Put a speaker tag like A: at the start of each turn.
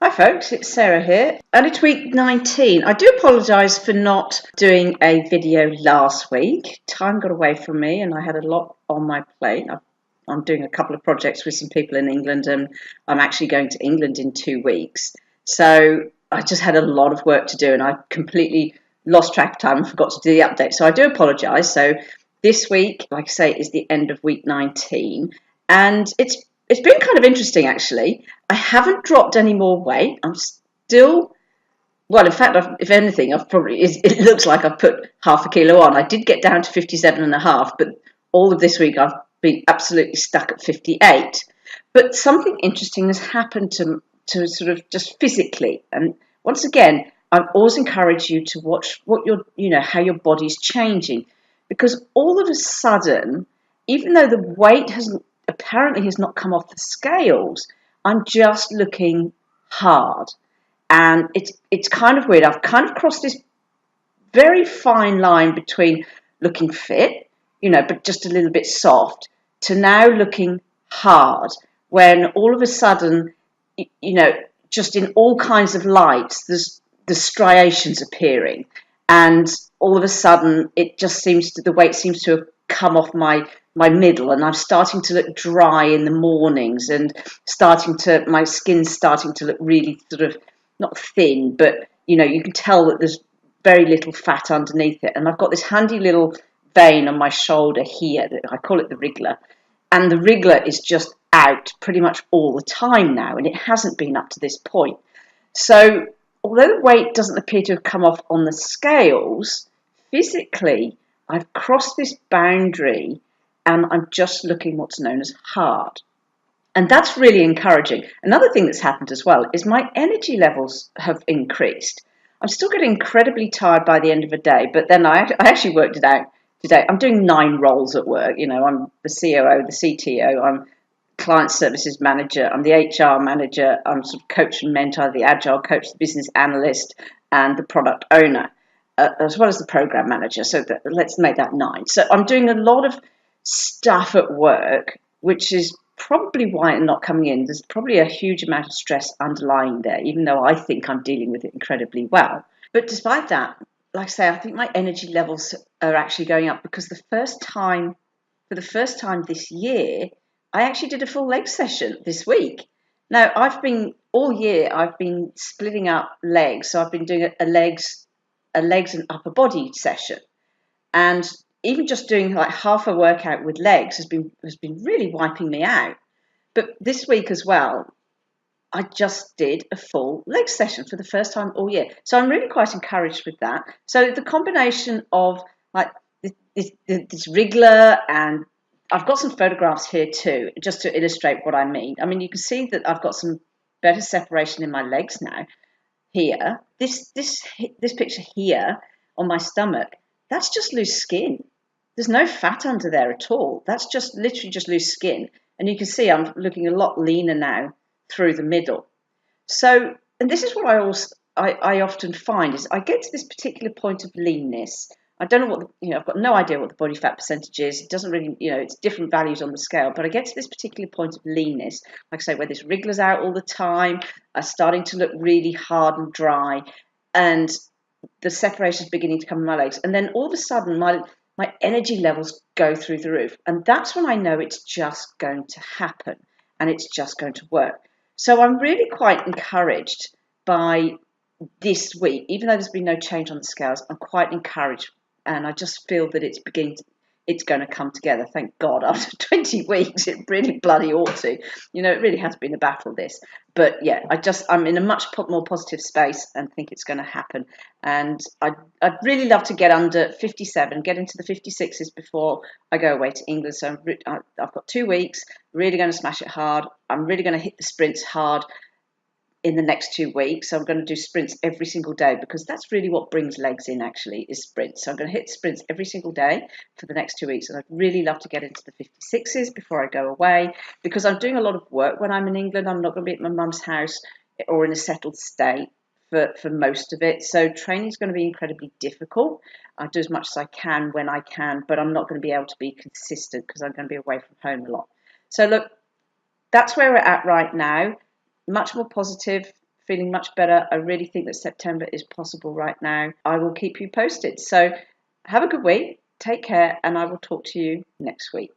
A: Hi folks, it's Sarah here. Early to week 19. I do apologise for not doing a video last week. Time got away from me and I had a lot on my plate. I'm doing a couple of projects with some people in England and I'm actually going to England in 2 weeks. So I just had a lot of work to do and I completely lost track of time and forgot to do the update. So I do apologise. So this week, like I say, is the end of week 19 and it's been kind of interesting, actually. I haven't dropped any more weight. I'm still, well, in fact, if anything, it looks like I've put half a kilo on. I did get down to 57.5, but all of this week I've been absolutely stuck at 58. But something interesting has happened to sort of just physically. And once again, I always encourage you to watch how your body's changing, because all of a sudden, even though the weight apparently has not come off the scales, I'm just looking hard. And it's kind of weird. I've kind of crossed this very fine line between looking fit, but just a little bit soft, to now looking hard, when all of a sudden, just in all kinds of lights, there's the striations appearing. And all of a sudden, the weight seems to have come off my middle, and I'm starting to look dry in the mornings, and my skin's starting to look really sort of not thin, but you can tell that there's very little fat underneath it. And I've got this handy little vein on my shoulder here that I call it the wriggler, and the wriggler is just out pretty much all the time now, and it hasn't been up to this point. So although the weight doesn't appear to have come off on the scales, physically I've crossed this boundary and I'm just looking what's known as hard. And that's really encouraging. Another thing that's happened as well is my energy levels have increased. I'm still getting incredibly tired by the end of a day, but then I actually worked it out today. I'm doing 9 roles at work. I'm the COO, the CTO, I'm client services manager, I'm the HR manager, I'm sort of coach and mentor, the agile coach, the business analyst, and the product owner, as well as the program manager. So let's make that 9. So I'm doing a lot of stuff at work, which is probably why I'm not coming in. There's probably a huge amount of stress underlying there, even though I think I'm dealing with it incredibly well. But despite that, like I say, I think my energy levels are actually going up, because for the first time this year, I actually did a full leg session this week. Now, all year I've been splitting up legs, so I've been doing a legs and upper body session, and even just doing like half a workout with legs has been really wiping me out. But this week as well, I just did a full leg session for the first time all year. So I'm really quite encouraged with that. So the combination of like this wriggler, and I've got some photographs here too, just to illustrate what I mean. I mean, you can see that I've got some better separation in my legs now. Here, this picture here on my stomach, that's just loose skin. There's no fat under there at all. That's just literally just loose skin. And you can see I'm looking a lot leaner now through the middle. So, and this is what I often find is I get to this particular point of leanness. I don't know I've got no idea what the body fat percentage is. It doesn't really, it's different values on the scale, but I get to this particular point of leanness, like I say, where this wriggler's out all the time, are starting to look really hard and dry, and the separation is beginning to come in my legs. And then all of a sudden, my energy levels go through the roof. And that's when I know it's just going to happen and it's just going to work. So I'm really quite encouraged by this week. Even though there's been no change on the scales, I'm quite encouraged. And I just feel that it's going to come together. Thank God, after 20 weeks, it really bloody ought to. It really has been a battle, this. But yeah, I'm in a much more positive space and think it's going to happen. And I'd really love to get under 57, get into the 56s before I go away to England. So I've got 2 weeks, really going to smash it hard. I'm really going to hit the sprints hard in the next 2 weeks. So I'm going to do sprints every single day, because that's really what brings legs in, actually, is sprints. So I'm going to hit sprints every single day for the next 2 weeks. And I'd really love to get into the 56s before I go away, because I'm doing a lot of work when I'm in England. I'm not going to be at my mum's house or in a settled state for most of it. So training is going to be incredibly difficult. I do as much as I can when I can, but I'm not going to be able to be consistent because I'm going to be away from home a lot. So look, that's where we're at right now. Much more positive, feeling much better. I really think that September is possible right now. I will keep you posted. So have a good week, take care, and I will talk to you next week.